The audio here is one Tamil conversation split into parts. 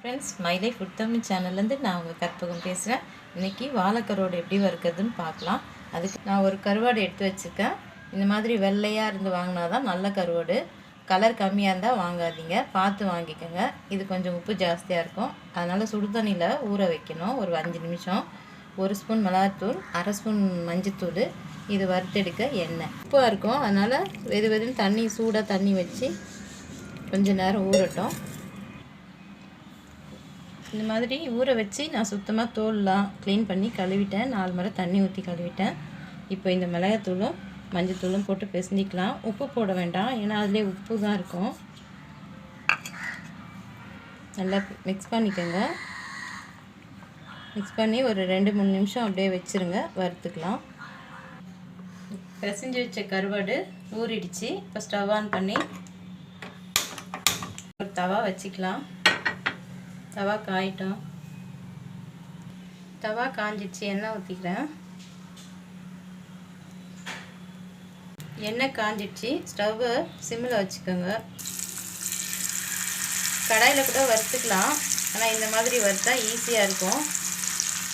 Friends, my life food Tamil சேனல்லேருந்து நான் உங்கள் கற்பகம் பேசுகிறேன். இன்றைக்கி வாழைக்கருவாடு எப்படி வறுக்கிறதுன்னு பார்க்கலாம். அதுக்கு நான் ஒரு கருவாடு எடுத்து வச்சுருக்கேன். இந்த மாதிரி வெள்ளையாக இருந்து வாங்கினா தான் நல்ல கருவாடு. கலர் கம்மியாக இருந்தால் வாங்காதீங்க, பார்த்து வாங்கிக்கோங்க. இது கொஞ்சம் உப்பு ஜாஸ்தியாக இருக்கும், அதனால் சுடுதண்ணியில் ஊற வைக்கணும் ஒரு 5 நிமிஷம். 1 ஸ்பூன் மிளகாத்தூள், 1/2 ஸ்பூன் மஞ்சத்தூள், இது வறுத்தெடுக்க எண்ணெய். உப்பாக இருக்கும், அதனால் வெதுன்னு தண்ணி சூடாக தண்ணி வச்சு கொஞ்சம் நேரம் ஊறட்டும். இந்த மாதிரி ஊற வச்சு நான் சுத்தமாக தோல்லாம் க்ளீன் பண்ணி கழுவிட்டேன். 4 முறை தண்ணி ஊற்றி கழுவிட்டேன். இப்போ இந்த மிளகாத்தூளும் மஞ்சத்தூளும் போட்டு பிசைஞ்சிக்கலாம். உப்பு போட வேண்டாம், ஏன்னா அதிலே உப்பு தான் இருக்கும். நல்லா மிக்ஸ் பண்ணிக்கோங்க. மிக்ஸ் பண்ணி ஒரு 2-3 நிமிஷம் அப்படியே வச்சுருங்க, வறுத்துக்கலாம். பிசைஞ்சு வச்ச கருவாடு ஊறிடுச்சு. இப்போ ஸ்டவ் ஆன் பண்ணி ஒரு தவா வச்சுக்கலாம். தவா காயிட்டோம். தவா காஞ்சிடுச்சு, எண்ணெய் ஊற்றிக்கிறேன். எண்ணெய் காஞ்சிடுச்சு, ஸ்டவ்வை சிம்மில் வச்சுக்கோங்க. கடாயில் கூட வறுத்துக்கலாம், ஆனால் இந்த மாதிரி வறுத்தா ஈஸியாக இருக்கும்.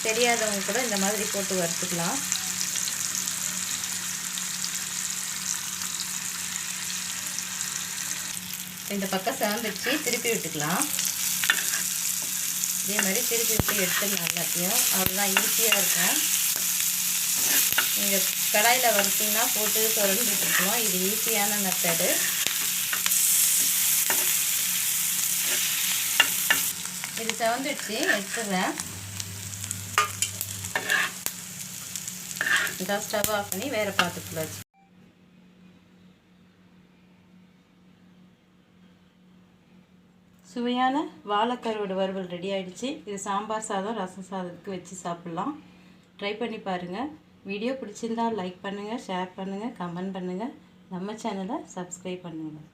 தெரியாதவங்க கூட இந்த மாதிரி போட்டு வறுத்துக்கலாம். இந்த பக்கம் சேர்ந்துடுச்சு, திருப்பி விட்டுக்கலாம். இதே மாதிரி திருப்பி விட்டு எடுத்துக்கலாம் எல்லாத்தையும். அவ்வளோதான், ஈஸியாக இருக்கும். நீங்கள் கடாயில் வறுத்திங்கன்னா போட்டு தொடர்ந்துட்டு இருக்கணும். இது ஈஸியான மெத்தடு. இது செவந்துடுச்சு, எடுத்துடுறேன். இதான் ஸ்டவ் ஆஃப் பண்ணி வேறு பாத்திரத்தில் வச்சு. சுவையான வாழைக்கருவாடு வறுவல் ரெடி ஆகிடுச்சு. இது சாம்பார் சாதம், ரசம் சாதத்துக்கு வச்சு சாப்பிட்லாம். ட்ரை பண்ணி பாருங்கள். வீடியோ பிடிச்சிருந்தால் லைக் பண்ணுங்கள், ஷேர் பண்ணுங்கள், கமெண்ட் பண்ணுங்கள். நம்ம சேனலை சப்ஸ்கிரைப் பண்ணுங்கள்.